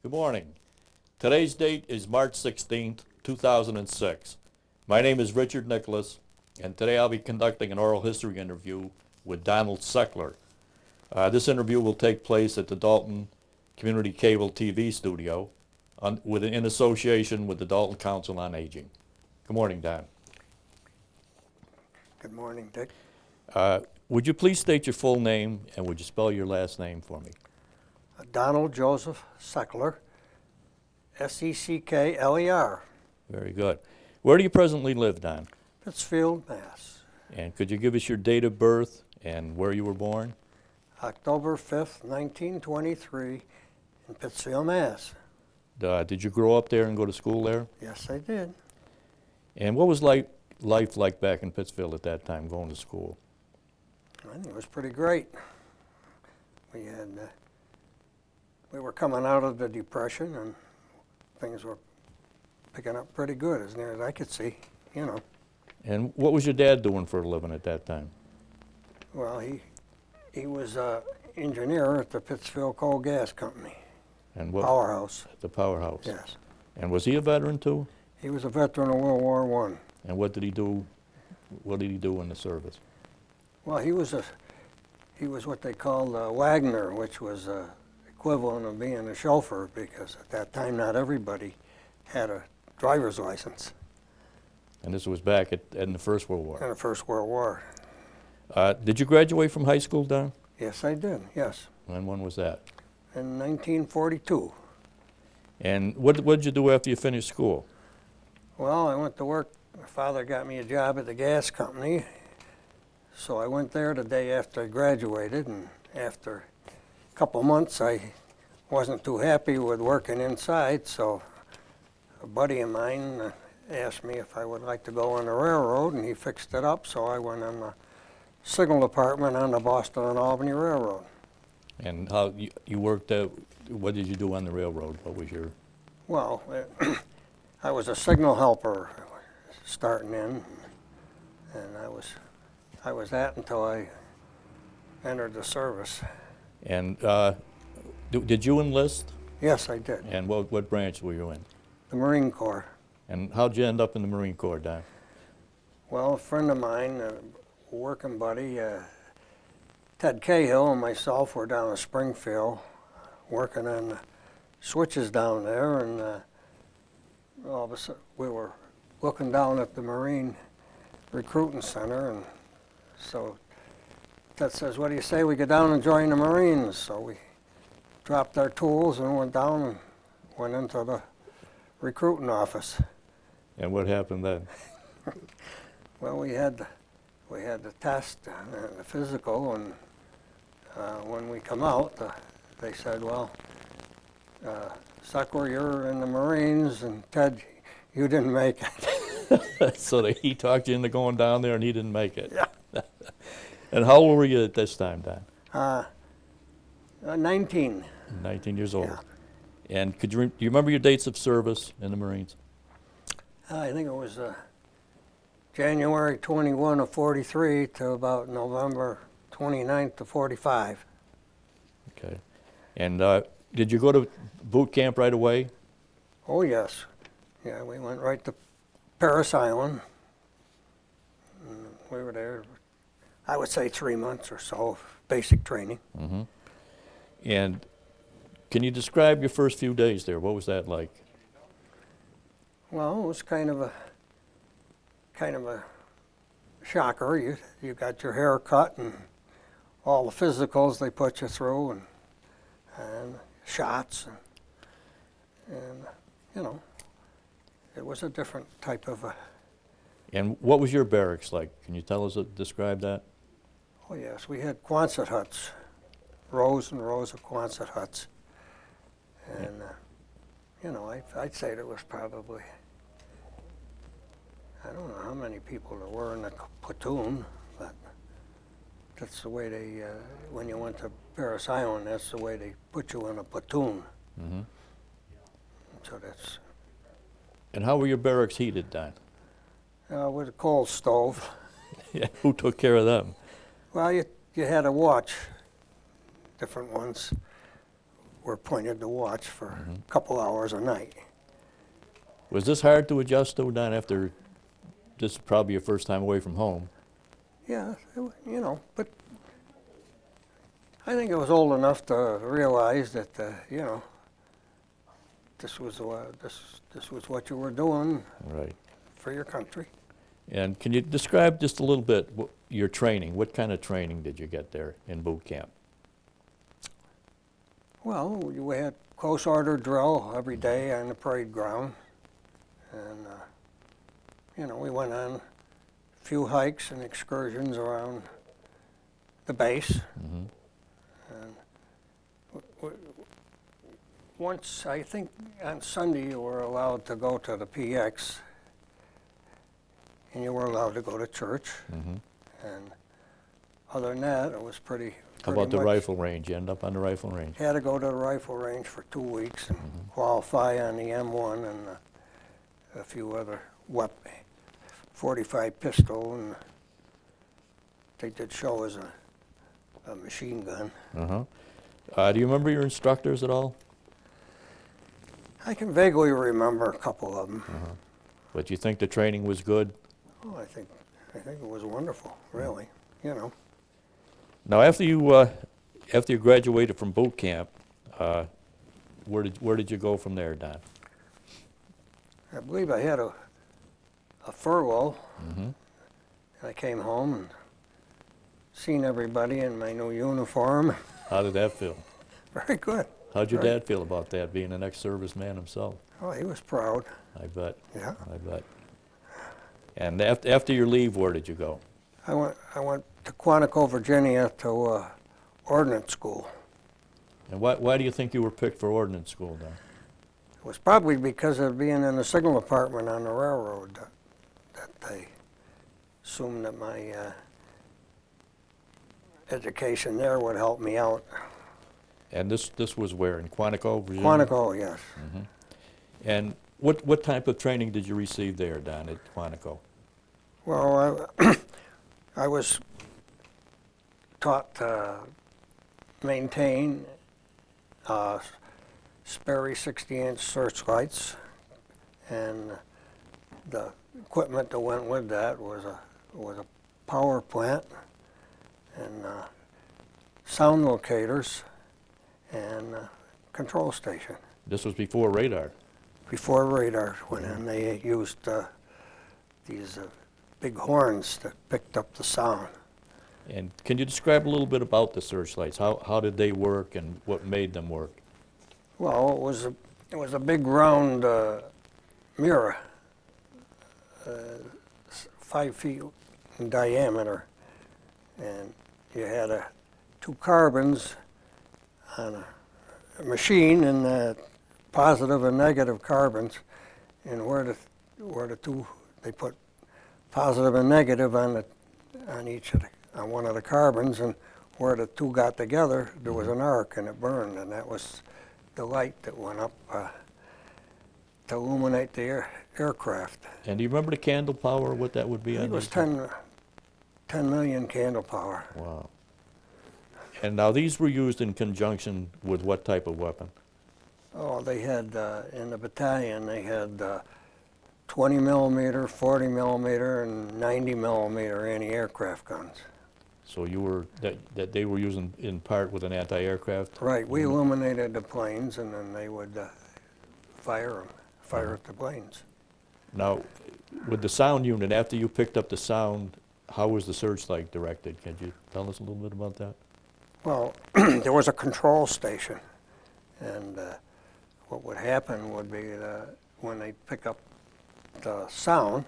Good morning. Today's date is March 16th, 2006. My name is Richard Nicholas, and today I'll be conducting an oral history interview with J Seckler. This interview will take place at the Dalton Community Cable TV studio in association with the Dalton Council on Aging. Good morning, Don. Good morning, Dick. Would you please state your full name, and would you spell your last name for me? Donald Joseph Seckler, S-E-C-K-L-E-R. Very good. Where do you presently live, Don? Pittsfield, Mass. And could you give us your date of birth and where you were born? October 5th, 1923, in Pittsfield, Mass. Did you grow up there and go to school there? Yes, I did. And what was life like back in Pittsfield at that time, going to school? I think it was pretty great. We were coming out of the Depression, and things were picking up pretty good, as near as I could see, you know. And what was your dad doing for a living at that time? Well, he was an engineer at the Pittsfield Coal Gas Company. And what? Powerhouse. The powerhouse. Yes. And was he a veteran too? He was a veteran of World War I. And what did he do? What did he do in the service? Well, he was what they called a Wagner, which was equivalent of being a chauffeur, because at that time not everybody had a driver's license. And this was back in the First World War. In the First World War. Did you graduate from high school, Don? Yes, I did. Yes. And when was that? In 1942. And what did you do after you finished school? Well, I went to work. My father got me a job at the gas company, so I went there the day after I graduated, and after a couple months I wasn't too happy with working inside, so a buddy of mine asked me if I would like to go on the railroad, and he fixed it up, so I went on the signal department on the Boston and Albany Railroad. And how you worked what did you do on the railroad? What was your... Well, I was a signal helper starting in, and I was that until I entered the service. And did you enlist? Yes, I did. And what branch were you in? The Marine Corps. And how'd you end up in the Marine Corps, Don? Well, a friend of mine, a working buddy, Ted Cahill and myself were down in Springfield working on the switches down there, and all of a sudden we were looking down at the Marine Recruiting Center, and so Ted says, "What do you say we go down and join the Marines?" So we dropped our tools and went down and went into the recruiting office. And what happened then? Well, we had the test and the physical, and when we come out, they said, "Well, Seckler, you're in the Marines, and Ted, you didn't make it." So he talked you into going down there, and he didn't make it. Yeah. And how old were you at this time, Don? 19. 19 years old. Yeah. And do you remember your dates of service in the Marines? I think it was January 21 of 43 to about November 29th of 45. Okay. And did you go to boot camp right away? Oh, yes. Yeah, we went right to Parris Island. We were there, I would say 3 months or so of basic training. Mm-hmm. And can you describe your first few days there? What was that like? Well, it was kind of a shocker. You got your hair cut and all the physicals they put you through, and shots, and you know, it was a different type of a... And what was your barracks like? Can you tell us, describe that? Oh yes, we had Quonset huts, rows and rows of Quonset huts, and you know, I'd say there was probably, I don't know how many people there were in the platoon, but that's the way they, when you went to Parris Island, that's the way they put you in a platoon. Mm-hmm. So that's... And how were your barracks heated, Don? With a coal stove. Yeah, who took care of them? Well, you had to watch different ones. were pointed to watch for a couple hours a night. Was this hard to adjust to, Don, after this is probably your first time away from home? Yeah, you know, but I think I was old enough to realize that, you know, this was what you were doing Right. for your country. And can you describe just a little bit your training? What kind of training did you get there in boot camp? Well, we had close order drill every day on the parade ground, and you know, we went on a few hikes and excursions around the base. And once, I think on Sunday, you were allowed to go to the PX, and you were allowed to go to church. And other than that, it was pretty How about the much rifle range? You end up on the rifle range? had to go to the rifle range for 2 weeks and qualify on the M1 and a few other weapons, 45 pistol, and they did show us a machine gun. Do you remember your instructors at all? I can vaguely remember a couple of them. But you think the training was good? Oh, I think it was wonderful, really. You know, Now, after you graduated from boot camp, where did you go from there, Don? I believe I had a furlough. And I came home and seen everybody in my new uniform. How did that feel? Very good. How'd your dad feel about that, being an ex-serviceman himself? Oh, he was proud. I bet. Yeah. I bet. And after your leave, where did you go? I went to Quantico, Virginia, to ordnance school. And why do you think you were picked for ordnance school, Don? It was probably because of being in the signal department on the railroad that they assumed that my education there would help me out. And this was where, in Quantico, Virginia? Quantico, yes. And what type of training did you receive there, Don, at Quantico? Well, I was taught to maintain Sperry 60-inch searchlights, and the equipment that went with that was a power plant and sound locators and control station. This was before radar. Before radar went in, they used these big horns that picked up the sound. And can you describe a little bit about the searchlights? How did they work and what made them work? Well, it was a big round mirror, 5 feet in diameter, and you had two carbons on a machine, and positive and negative carbons, and where the two, they put positive and negative on one of the carbons, and where the two got together, there was an arc, and it burned, and that was the light that went up to illuminate the aircraft. And do you remember the candle power, what that would be? It was 10 million candle power. Wow. And now these were used in conjunction with what type of weapon? Oh, they had, in the battalion, they had 20 millimeter, 40 millimeter, and 90 millimeter anti-aircraft guns. So you were, that they were using in part with an anti-aircraft? Right, we illuminated the planes, and then they would fire at the planes. Now, with the sound unit, after you picked up the sound, how was the searchlight directed? Can you tell us a little bit about that? Well, there was a control station, and what would happen would be that when they pick up the sound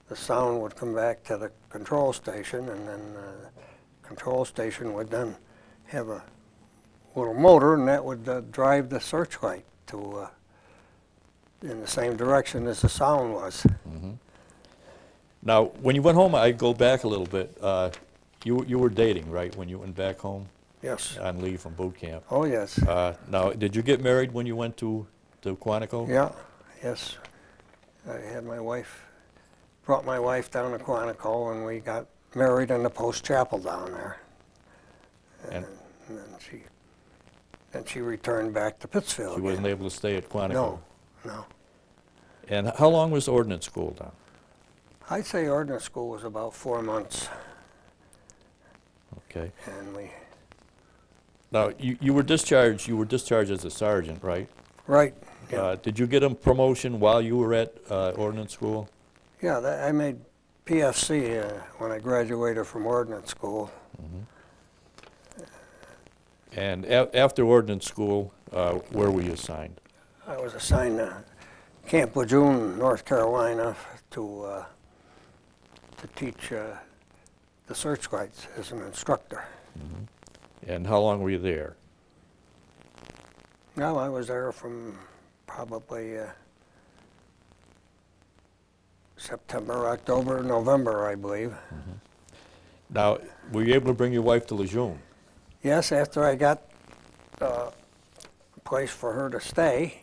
would come back to the control station, and then the control station would then have a little motor, and that would drive the searchlight to in the same direction as the sound was. Now, when you went home, I go back a little bit. You were dating, right, when you went back home? Yes. On leave from boot camp. Oh, yes. Now, did you get married when you went to Quantico? Yeah, yes. I had brought my wife down to Quantico, and we got married in the post chapel down there. And then she and she returned back to Pittsfield. She wasn't able to stay at Quantico. No, no. And how long was ordnance school down? I'd say ordnance school was about 4 months, Okay. and we, Now, you were discharged. You were discharged as a sergeant, right? right, yeah. Did you get a promotion while you were at ordnance school? Yeah, I made PFC when I graduated from ordnance school. And after ordnance school, where were you assigned? I was assigned to Camp Lejeune, North Carolina, to teach the searchlights as an instructor. And how long were you there? No, I was there from probably September, October, November, I believe. Now, were you able to bring your wife to Lejeune? Yes, after I got a place for her to stay,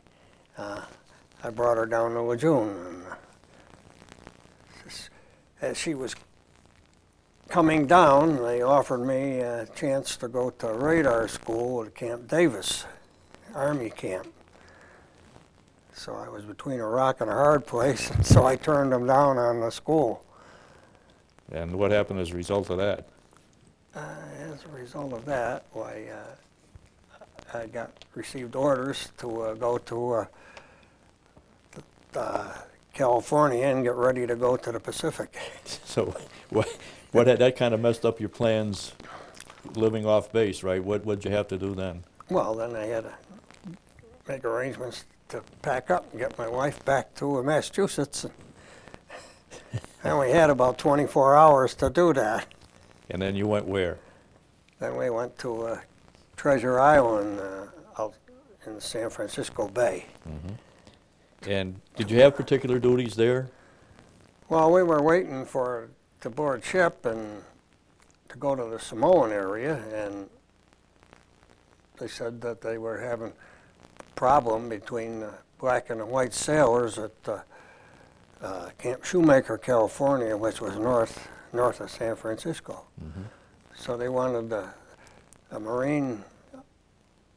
I brought her down to Lejeune. And, as she was coming down, they offered me a chance to go to radar school at Camp Davis, Army camp. So I was between a rock and a hard place, and so I turned them down on the school. And what happened as a result of that? As a result of that, why, I received orders to go to California and get ready to go to the Pacific. So, what had that kind of messed up your plans living off base, right? What'd you have to do then? Well, then I had to make arrangements to pack up and get my wife back to Massachusetts. I only had about 24 hours to do that. And then you went where? Then we went to Treasure Island out in the San Francisco Bay. And did you have particular duties there? Well, we were waiting to board ship and to go to the Samoan area, and they said that they were having a problem between the black and the white sailors at Camp Shoemaker, California, which was north of San Francisco. So they wanted a Marine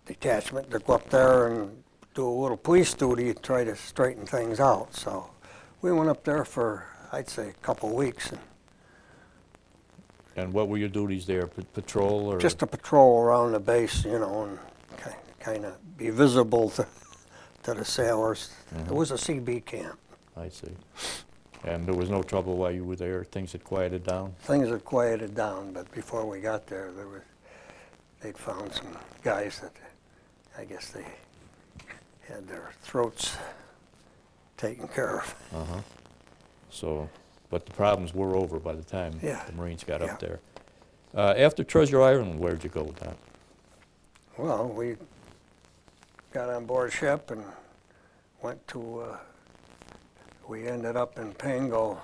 detachment to go up there and do a little police duty to try to straighten things out. So we went up there for, I'd say, a couple weeks. And what were your duties there? Patrol or? Just to patrol around the base, you know, and kind of be visible to the sailors. It was a CB camp. I see. And there was no trouble while you were there? Things had quieted down? Things had quieted down, but before we got there, they'd found some guys that I guess they had their throats taken care of. So, but the problems were over by the time Yeah. the Marines got Yeah. up there. After Treasure Island, where'd you go, Don? Well, we got on board ship and went to, we ended up in Pango,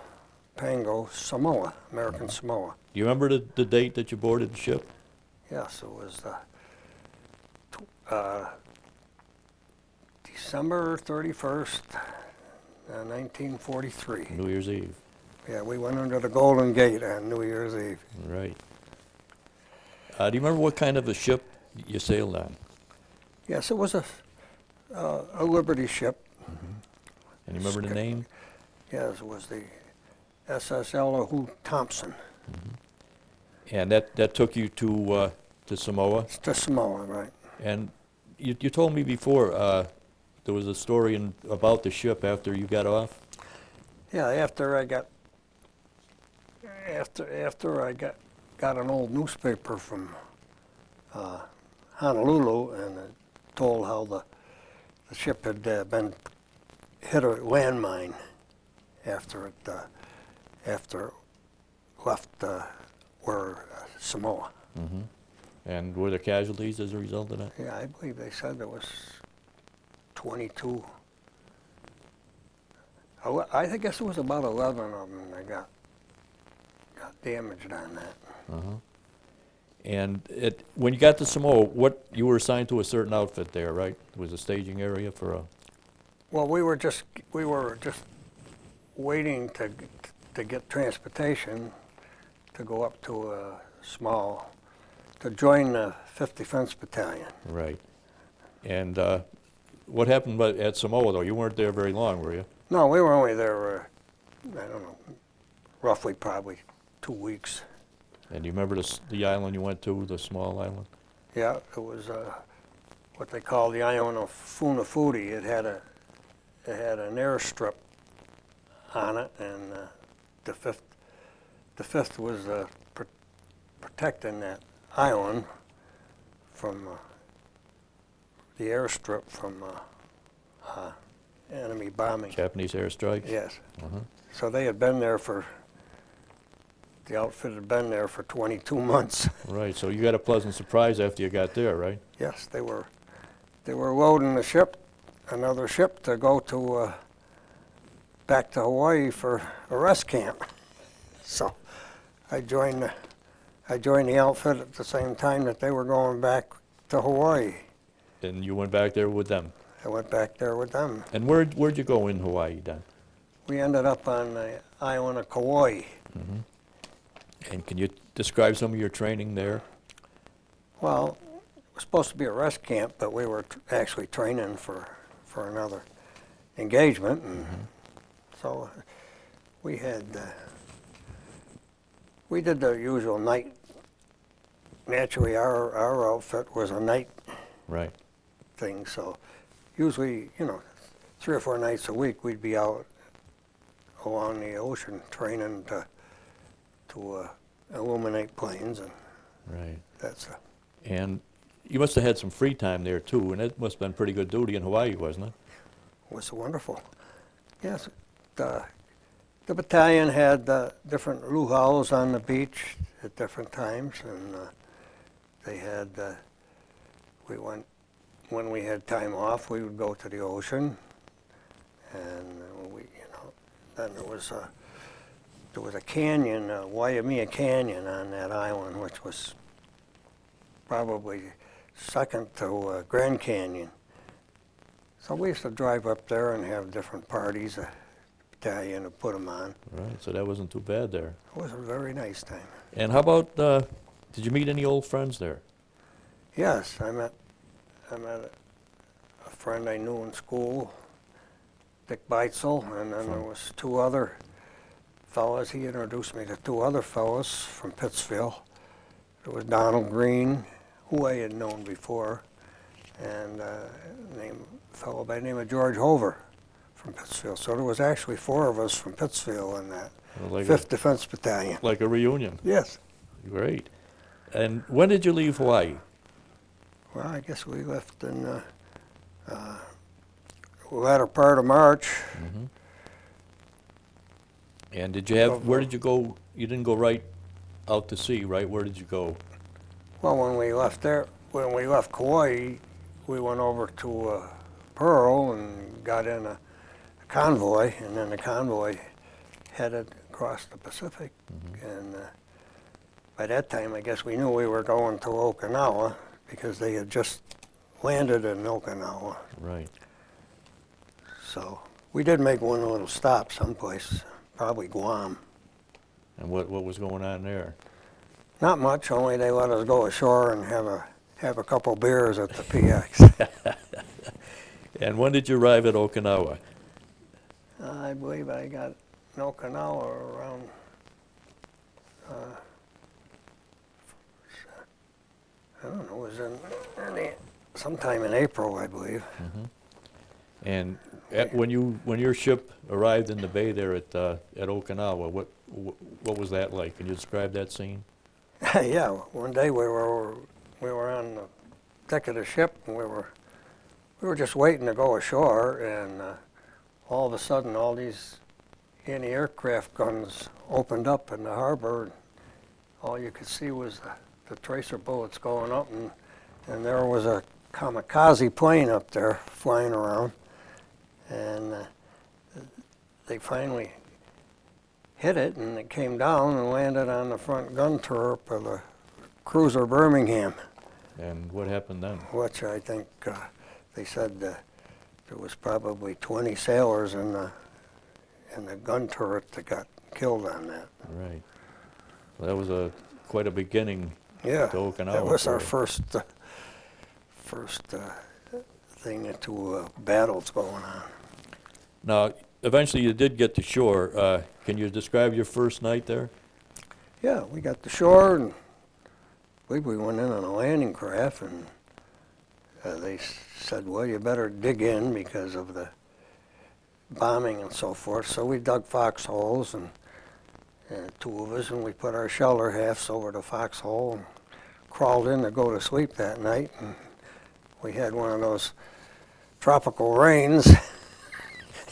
Samoa, American Samoa. Do you remember the date that you boarded the ship? Yes, it was December 31st, 1943. New Year's Eve. Yeah, we went under the Golden Gate on New Year's Eve. Right. Do you remember what kind of a ship you sailed on? Yes, it was a Liberty ship. And you remember the name? Yes, it was the SS Elihu Thompson. And that took you to Samoa? It's to Samoa, right. And you told me before there was a story about the ship after you got off? Yeah, after I got an old newspaper from Honolulu, and it told how the ship had been hit a landmine after it left Samoa. And were there casualties as a result of that? Yeah, I believe they said there was 22. I guess it was about 11 of them that got damaged on that. And when you got to Samoa, you were assigned to a certain outfit there, right? There was a staging area for a... Well, we were just waiting to get transportation to go up to to join the 5th Defense Battalion. Right. And what happened at Samoa, though? You weren't there very long, were you? No, we were only there, I don't know, roughly probably 2 weeks. And do you remember the island you went to, the small island? Yeah, it was what they call the island of Funafuti. It had an airstrip on it, and the fifth was protecting that island from the airstrip from enemy bombing. Japanese airstrikes? Yes. Uh-huh. So they had been there the outfit had been there for 22 months. Right, so you got a pleasant surprise after you got there, right? Yes, they were loading another ship to go to back to Hawaii for a rest camp. So I joined the outfit at the same time that they were going back to Hawaii. And you went back there with them? I went back there with them. And where'd you go in Hawaii, then? We ended up on the island of Kauai. Mm-hmm. And can you describe some of your training there? Well, it was supposed to be a rest camp, but we were actually training for another engagement, and so we did the usual night. Naturally, our outfit was a night Right. thing, so usually, 3 or 4 nights a week we'd be out along the ocean training to illuminate planes, and Right. that's And you must have had some free time there, too, and it must have been pretty good duty in Hawaii, wasn't it? was wonderful. Yes, the battalion had different luau's on the beach at different times, and they had, when we had time off, we would go to the ocean, and then there was a canyon, Waimea Canyon on that island, which was probably second to Grand Canyon. So we used to drive up there and have different parties, battalion to put them on. Right, so that wasn't too bad there. It was a very nice time. And how about, did you meet any old friends there? Yes, I met a friend I knew in school, Dick Beitzel, and then there was 2 other fellas. He introduced me to 2 other fellas from Pittsfield. There was Donald Green, who I had known before, and a fellow by the name of George Hover from Pittsfield. So there was actually 4 of us from Pittsfield in that Like 5th Defense Battalion. Like a reunion. Yes. Great. And when did you leave Hawaii? Well, I guess we left in the latter part of March. Mm-hmm. And did you have, where did you go? You didn't go right out to sea, right? Where did you go? Well, when we left Kauai, we went over to Pearl and got in a convoy, and then the convoy headed across the Pacific. And by that time, I guess we knew we were going to Okinawa because they had just landed in Okinawa. Right. So we did make one little stop someplace, probably Guam. And what was going on there? Not much, only they let us go ashore and have a couple beers at the PX. And when did you arrive at Okinawa? I believe I got in Okinawa around I don't know, it was sometime in April, I believe. Mm-hmm. And when your ship arrived in the bay there at Okinawa, what was that like? Can you describe that scene? Yeah, one day we were on the deck of the ship, and we were just waiting to go ashore, and all of a sudden all these anti-aircraft guns opened up in the harbor, and all you could see was the tracer bullets going up, and there was a kamikaze plane up there flying around, and they finally hit it, and it came down and landed on the front gun turret of the cruiser Birmingham. And what happened then? Which I think they said there was probably 20 sailors in the gun turret that got killed on that. Right. Well, that was quite a beginning Yeah, to Okinawa. that was our first thing to battles going on. Now, eventually you did get to shore. Can you describe your first night there? Yeah, we got to shore, and I believe we went in on a landing craft, and they said, well, you better dig in because of the bombing and so forth. So we dug foxholes, and two of us, and we put our shelter halves over the foxhole and crawled in to go to sleep that night. And we had one of those tropical rains.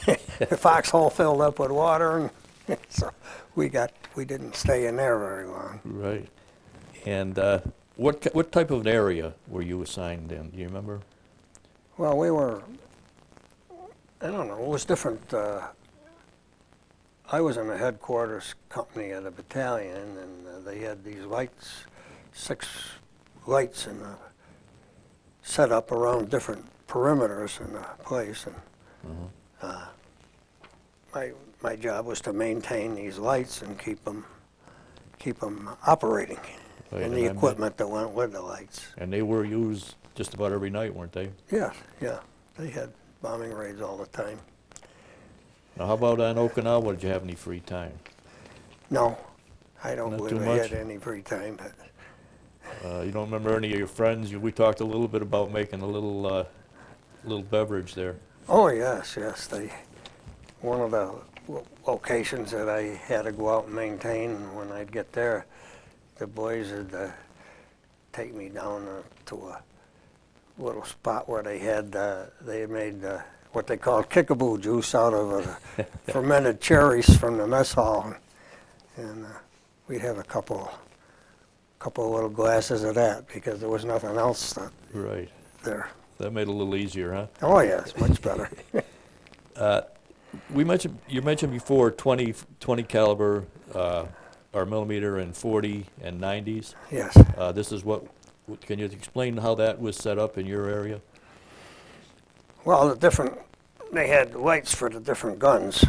The foxhole filled up with water, and so we didn't stay in there very long. Right. And what type of an area were you assigned in? Do you remember? Well, we were, I don't know, it was different. I was in the headquarters company of the battalion, and they had these lights, 6 lights set up around different perimeters in the place. And my job was to maintain these lights and keep them operating, Right, and the equipment that went with the lights. And they were used just about every night, weren't they? Yes, yeah, they had bombing raids all the time. Now, how about on Okinawa? Did you have any free time? No, I don't Not believe too I much? had any free time. But You don't remember any of your friends? We talked a little bit about making a little beverage there. oh yes, yes, one of the locations that I had to go out and maintain, when I'd get there, the boys would take me down to a little spot where they had made what they called kickaboo juice out of fermented cherries from the mess hall, and we'd have a couple of little glasses of that because there was nothing else Right. there. That made it a little easier, huh? Oh yes, much better. You mentioned before 20 caliber or millimeter and 40 and 90s. Yes. This is can you explain how that was set up in your area? Well, they had lights for the different guns,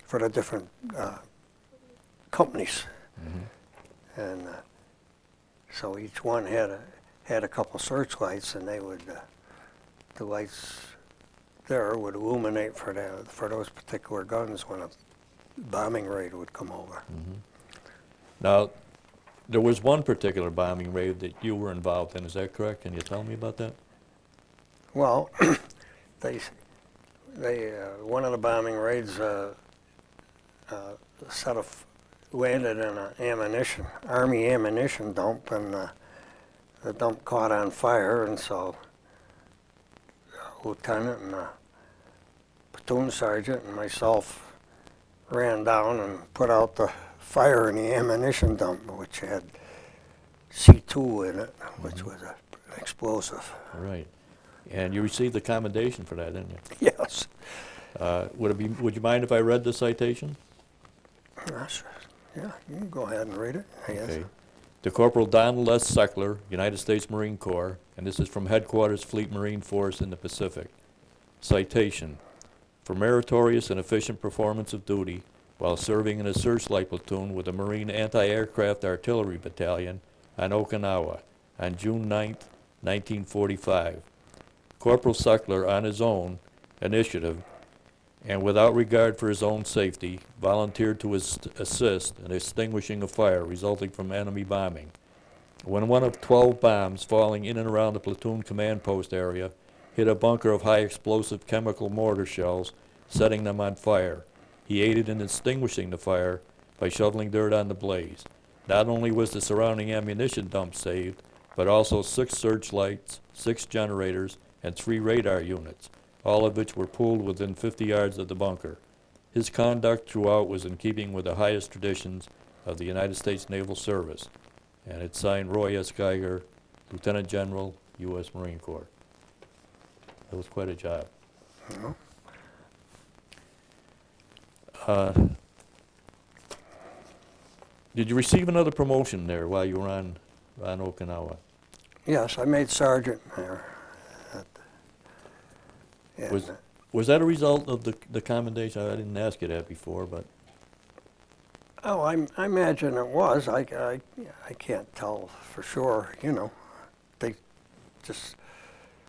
for the different companies, and so each one had a couple searchlights, and the lights there would illuminate for those particular guns when a bombing raid would come over. Now, there was one particular bombing raid that you were involved in. Is that correct? Can you tell me about that? Well, they one of the bombing raids landed in an Army ammunition dump, and the dump caught on fire, and so lieutenant and a platoon sergeant and myself ran down and put out the fire in the ammunition dump, which had C2 in it, which was an explosive. Right. And you received the commendation for that, didn't you? Yes. Would you mind if I read the citation? Yes. Yeah, you can go ahead and read it, I guess. Okay. To Corporal Donald S. Seckler, United States Marine Corps, and this is from Headquarters Fleet Marine Force in the Pacific. Citation: for meritorious and efficient performance of duty while serving in a searchlight platoon with the Marine Anti-Aircraft Artillery Battalion on Okinawa on June 9, 1945. Corporal Seckler, on his own initiative and without regard for his own safety, volunteered to assist in extinguishing a fire resulting from enemy bombing. When one of 12 bombs falling in and around the platoon command post area hit a bunker of high explosive chemical mortar shells, setting them on fire, he aided in extinguishing the fire by shoveling dirt on the blaze. Not only was the surrounding ammunition dump saved, but also 6 searchlights, 6 generators, and 3 radar units, all of which were pooled within 50 yards of the bunker. His conduct throughout was in keeping with the highest traditions of the United States Naval Service. And it's signed Roy S. Geiger, Lieutenant General, U.S. Marine Corps. That was quite a job. Mhm. Did you receive another promotion there while you were on Okinawa? Yes, I made sergeant there. And, Was that a result of the commendation? I didn't ask you that before, but oh, I imagine it was. I can't tell for sure, They just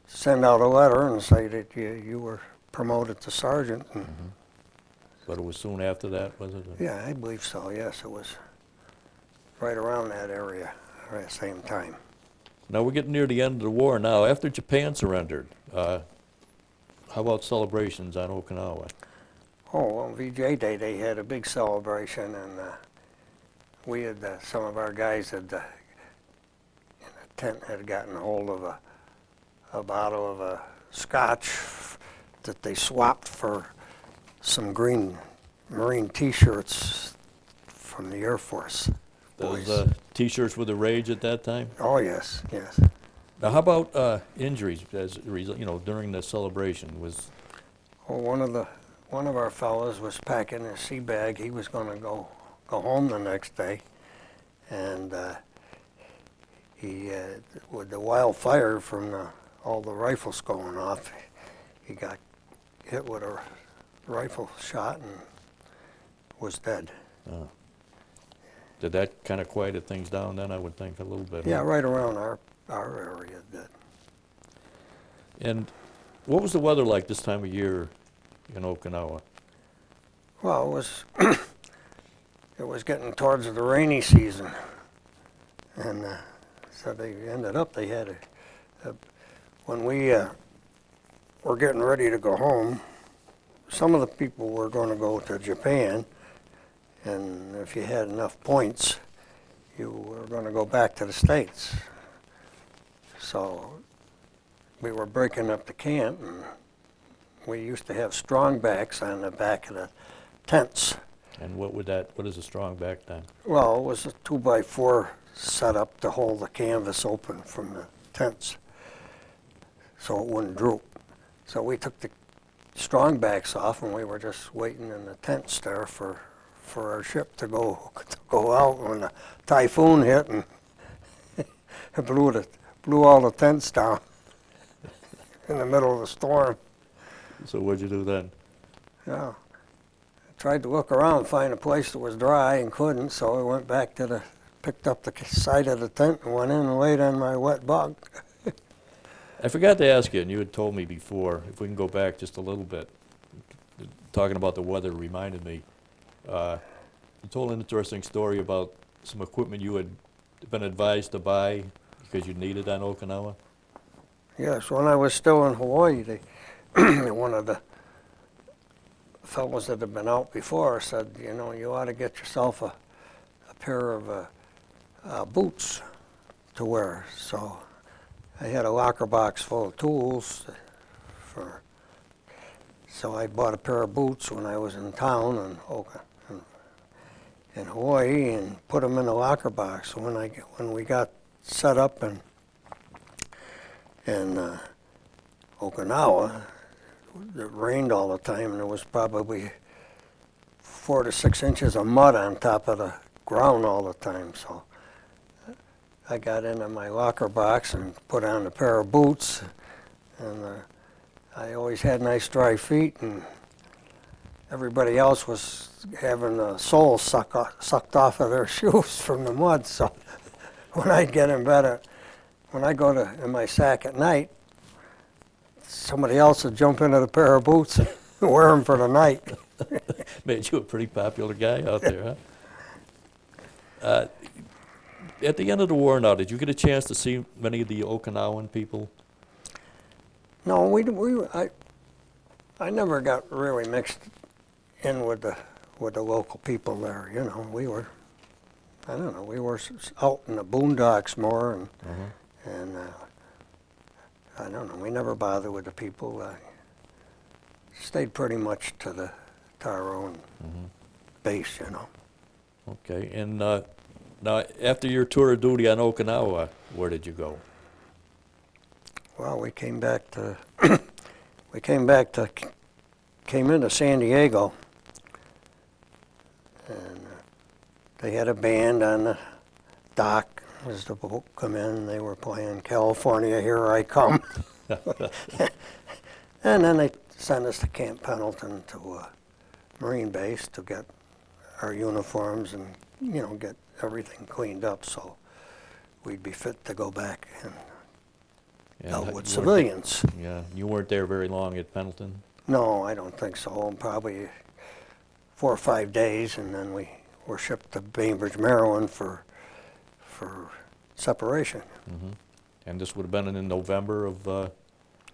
send out a letter and say that you were promoted to sergeant. And But it was soon after that, was it? yeah, I believe so. Yes, it was right around that area at the same time. Now we're getting near the end of the war now. After Japan surrendered, how about celebrations on Okinawa? Oh, well, VJ Day, they had a big celebration, and we had, some of our guys had, in the tent had gotten hold of a bottle of scotch that they swapped for some green Marine T-shirts from the Air Force. Those boys. T-shirts were the rage at that time. Oh, yes, yes. Now, how about injuries as a result? You know, during the celebration was. Well, one of our fellows was packing his sea bag. He was going to go home the next day, and he with the wildfire from all the rifles going off, he got hit with a rifle shot and was dead. Did that kind of quieted things down then? I would think a little bit. Yeah, huh? right around our area did. And what was the weather like this time of year in Okinawa? Well, it was it was getting towards the rainy season, and so they ended up. They had when we were getting ready to go home. Some of the people were going to go to Japan, and if you had enough points, you were going to go back to the States. So we were breaking up the camp, and we used to have strong backs on the back of the tents. And what is a strong back then? Well, it was a 2x4 set up to hold the canvas open from the tents so it wouldn't droop. So we took the strong backs off, and we were just waiting in the tents there for our ship to go out when the typhoon hit, and it blew all the tents down in the middle of the storm. So what'd you do then? Yeah, I tried to look around and find a place that was dry and couldn't, so I went back to picked up the side of the tent and went in and laid on my wet bunk. I forgot to ask you, and you had told me before, if we can go back just a little bit, talking about the weather reminded me. You told an interesting story about some equipment you had been advised to buy because you needed on Okinawa. Yes, when I was still in Hawaii, one of the fellows that had been out before said, you know, you ought to get yourself a pair of boots to wear. So I had a locker box full of tools so I bought a pair of boots when I was in town in Hawaii and put them in the locker box. So when we got set up in Okinawa, it rained all the time, and there was probably 4 to 6 inches of mud on top of the ground all the time. So I got into my locker box and put on a pair of boots, and I always had nice dry feet, and everybody else was having the soles sucked off of their shoes from the mud. So when I'd get in bed, when I go in my sack at night, somebody else would jump into the pair of boots and wear them for the night. Made you a pretty popular guy out there, huh? At the end of the war now, did you get a chance to see many of the Okinawan people? No, I never got really mixed in with the local people there. You know, we were out in the boondocks more, and I don't know. We never bothered with the people. Stayed pretty much to our own base, you know. Okay, and now after your tour of duty on Okinawa, where did you go? Well, we came into San Diego, and they had a band on the dock as the boat come in. They were playing California, Here I Come. And then they sent us to Camp Pendleton to a Marine base to get our uniforms and, you know, get everything cleaned up so we'd be fit to go back and And out you with weren't civilians. Yeah, you weren't there very long at Pendleton? No, I don't think so. Probably 4 or 5 days, and then we were shipped to Bainbridge, Maryland for separation. Hmm. And this would have been in November of...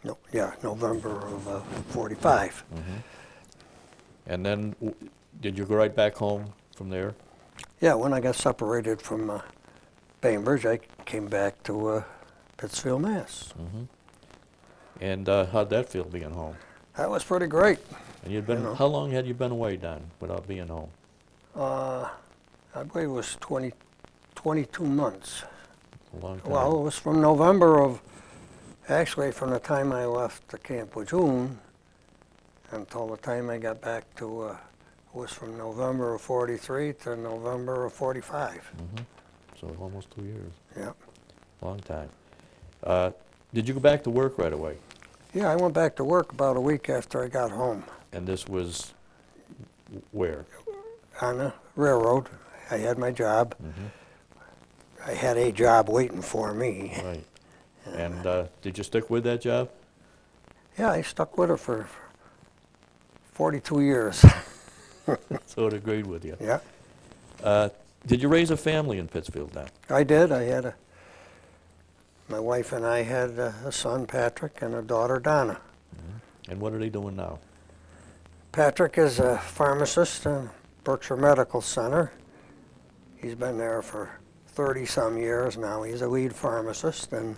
No, yeah, November of 45. Mhm. And then, did you go right back home from there? Yeah, when I got separated from Bainbridge, I came back to Pittsfield, Mass. Hmm. And how'd that feel, being home? That was pretty great. And you'd been, You know. how long had you been away, Don, without being home? I believe it was 22 months. A long time. Well, it was from November of, actually from the time I left the Camp Lejeune until the time I got back to, it was from November of 43 to November of 45. Hmm. So almost 2 years. Yeah. Long time. Did you go back to work right away? Yeah, I went back to work about a week after I got home And this was where? on the railroad. I had my job. Hmm. I had a job waiting for me. Right. And did you stick with that job? Yeah, I stuck with it for 42 years. So it agreed with you. Yeah, Did you raise a family in Pittsfield, Don? I did. My wife and I had a son, Patrick, and a daughter, Donna. And what are they doing now? Patrick is a pharmacist in Berkshire Medical Center. He's been there for 30-some years now. He's a lead pharmacist. And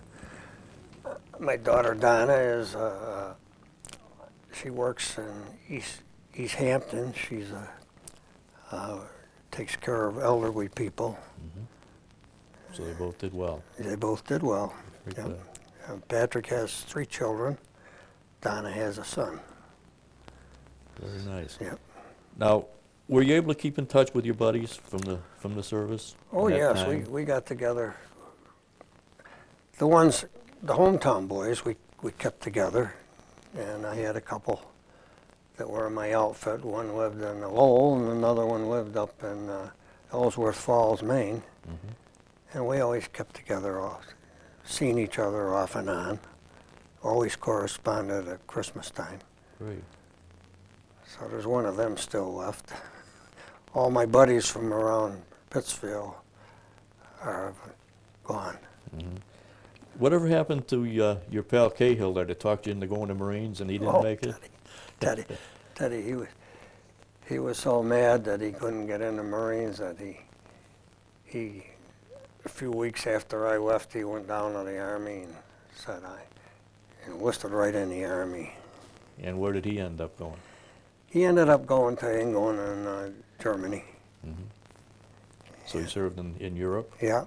my daughter, Donna, is she works in East Hampton. She's takes care of elderly people. So they both did well. They both did well. Very Yep. good. Patrick has 3 children. Donna has a son. Very nice. Yep. Now, were you able to keep in touch with your buddies from the service? Oh in that yes, time? we got together. The hometown boys, we kept together, and I had a couple that were in my outfit. One lived in Lowell, and another one lived up in Ellsworth Falls, Maine. Mhm. And we always kept together, seeing each other off and on. Always corresponded at Christmas time. Great. So there's one of them still left. All my buddies from around Pittsfield are gone. Mhm. Whatever happened to your pal Cahill there that talked you into going to Marines and he didn't make it? Teddy, he was so mad that he couldn't get in the Marines that he a few weeks after I left, he went down to the Army and said I enlisted right in the Army. And where did he end up going? He ended up going to England and Germany. Mhm. So he served in Europe? Yeah,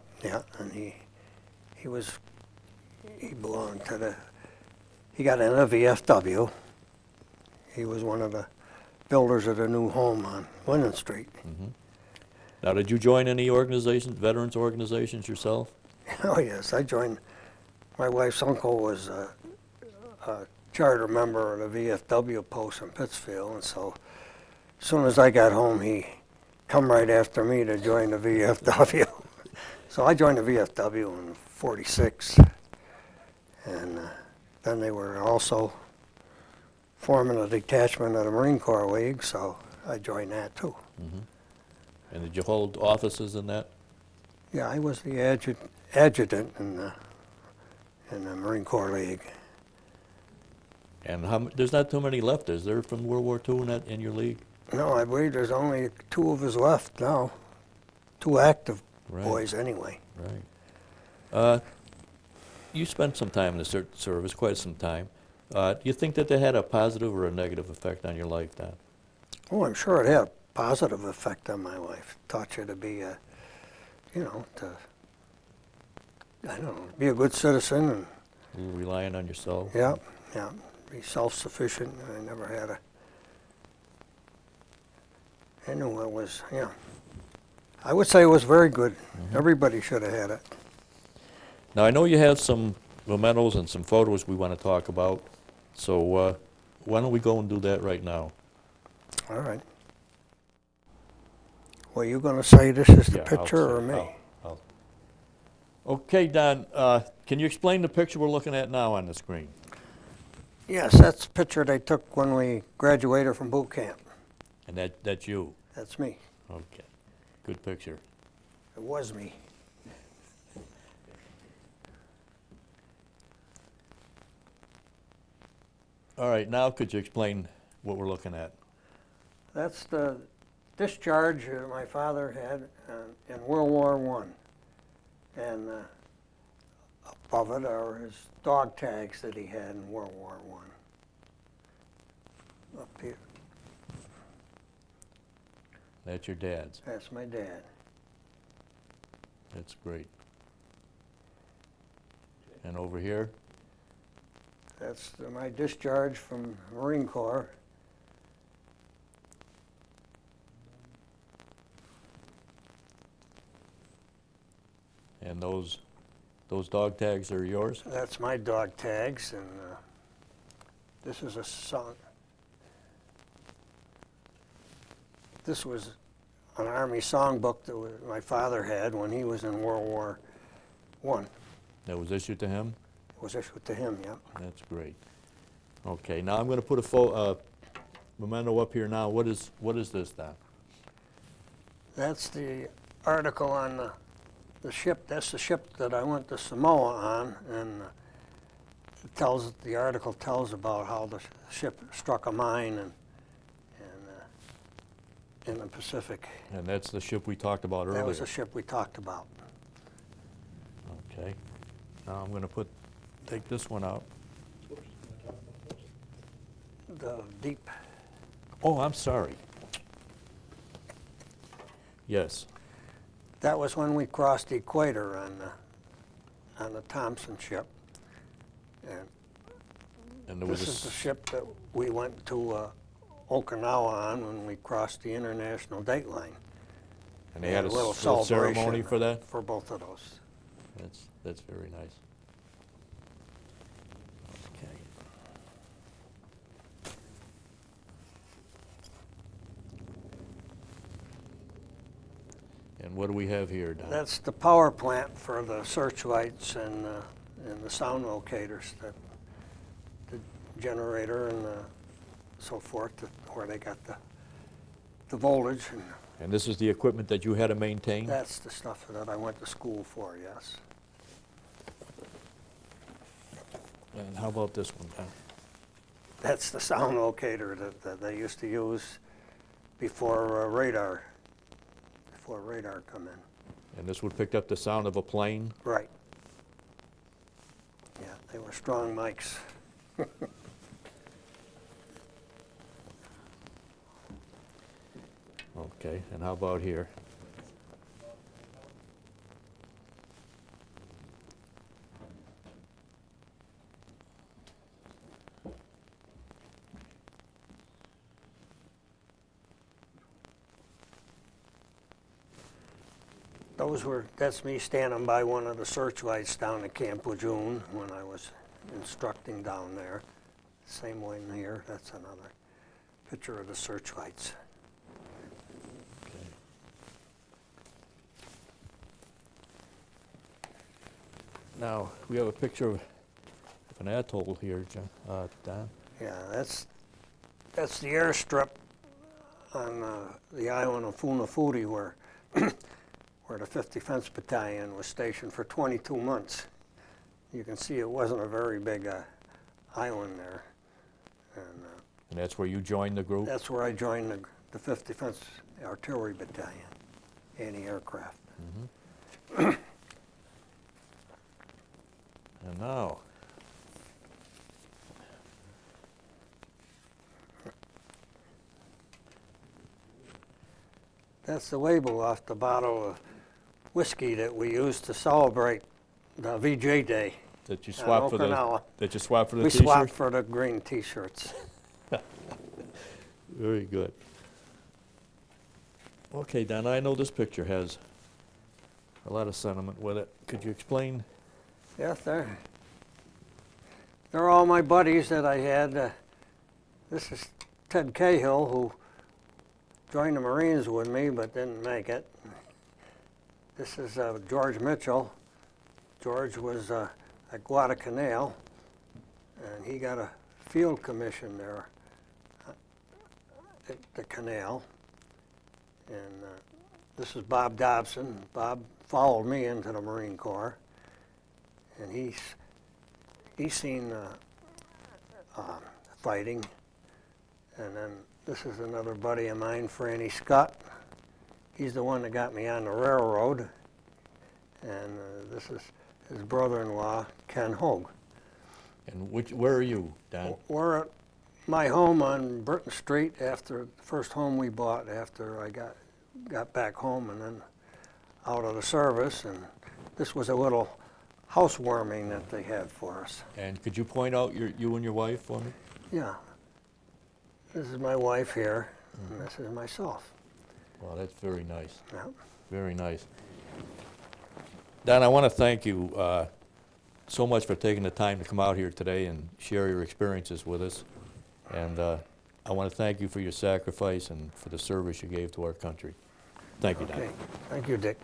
and he belonged to he got in a VFW. He was one of the builders of the new home on Linden Street. Mhm. Now, did you join any organizations, veterans organizations yourself? Oh yes, I joined. My wife's uncle was a charter member of the VFW post in Pittsfield, and so as soon as I got home, he come right after me to join the VFW. So I joined the VFW in '46, and then they were also forming a detachment of the Marine Corps League, so I joined that too. Mhm. And did you hold offices in that? Yeah, I was the adjutant in the Marine Corps League. And there's not too many left, is there, from World War II in your league? No, I believe there's only 2 of us left now. 2 active Right. boys anyway. Right. You spent some time in the service, quite some time. Do you think that had a positive or a negative effect on your life, Don? Oh, I'm sure it had a positive effect on my life. Taught you to be I don't know, be a good citizen and You were relying on yourself? yeah, be self-sufficient. I never had I knew it was, I would say it was very good. Mhm. Everybody should have had it. Now, I know you have some mementos and some photos we want to talk about, so why don't we go and do that right now? All right. Well, you going to say this is the Yeah, I'll picture or say- me? I'll- Okay, Don, can you explain the picture we're looking at now on the screen? Yes, that's a picture they took when we graduated from boot camp. And that's you? That's me. Okay, good picture. It was me. All right, now could you explain what we're looking at? That's the discharge my father had in World War I. And above it are his dog tags that he had in World War I. Up here, That's your dad's. that's my dad. That's great. And over here? That's my discharge from Marine Corps. And those dog tags are yours? That's my dog tags, and this is a song. This was an Army songbook that my father had when he was in World War I. That was issued to him? It was issued to him, yeah. That's great. Okay, now I'm going to put a memento up here now. What is this, Don? That's the article on the ship. That's the ship that I went to Samoa on, and the article tells about how the ship struck a mine and in the Pacific. And that's the ship we talked about earlier? That was the ship we talked about. Okay. Now I'm going to take this one out. The deep. Oh, I'm sorry. Yes. That was when we crossed the equator on the Thompson ship. And there was this is the ship that we went to Okinawa on when we crossed the international date line. And they had a little ceremony celebration for that? For both of those. That's very nice. Okay. And what do we have here, Don? That's the power plant for the searchlights and the sound locators, the generator and so forth, where they got the voltage. And this is the equipment that you had to maintain? That's the stuff that I went to school for, yes. And how about this one, Don? That's the sound locator that they used to use before radar come in. And this would pick up the sound of a plane? Right. Yeah, they were strong mics. Okay, and how about here? That's me standing by one of the searchlights down at Camp Lejeune when I was instructing down there. Same way in here, that's another picture of the searchlights. Okay. Now, we have a picture of an atoll here, Don. Yeah, that's the airstrip on the island of Funafuti where where the 5th Defense Battalion was stationed for 22 months. You can see it wasn't a very big island there. And that's where you joined the group? That's where I joined the 5th Defense Artillery Battalion, anti-aircraft. Mm-hmm. And now, that's the label off the bottle of whiskey that we used to celebrate the VJ Day. that you swapped for the Okinawa. t-shirt? We swapped for the green T-shirts. Very good. Okay, Don, I know this picture has a lot of sentiment with it. Could you explain? Yes, they're all my buddies that I had. This is Ted Cahill, who joined the Marines with me but didn't make it. This is George Mitchell, George was at Guadalcanal, and he got a field commission there at the canal. And this is Bob Dobson. Bob followed me into the Marine Corps, and he's seen fighting. And then this is another buddy of mine, Franny Scott. He's the one that got me on the railroad. And this is his brother-in-law, Ken Hogue. And where are you, Don? We're at my home on Burton Street, after the first home we bought after I got back home and then out of the service. And this was a little housewarming that they had for us. And could you point out you and your wife for me? Yeah. This is my wife here, and this is myself. Well, that's very nice. Yeah. Very nice. Don, I want to thank you so much for taking the time to come out here today and share your experiences with us. And I want to thank you for your sacrifice and for the service you gave to our country. Thank you, Don. Okay. Thank you, Dick.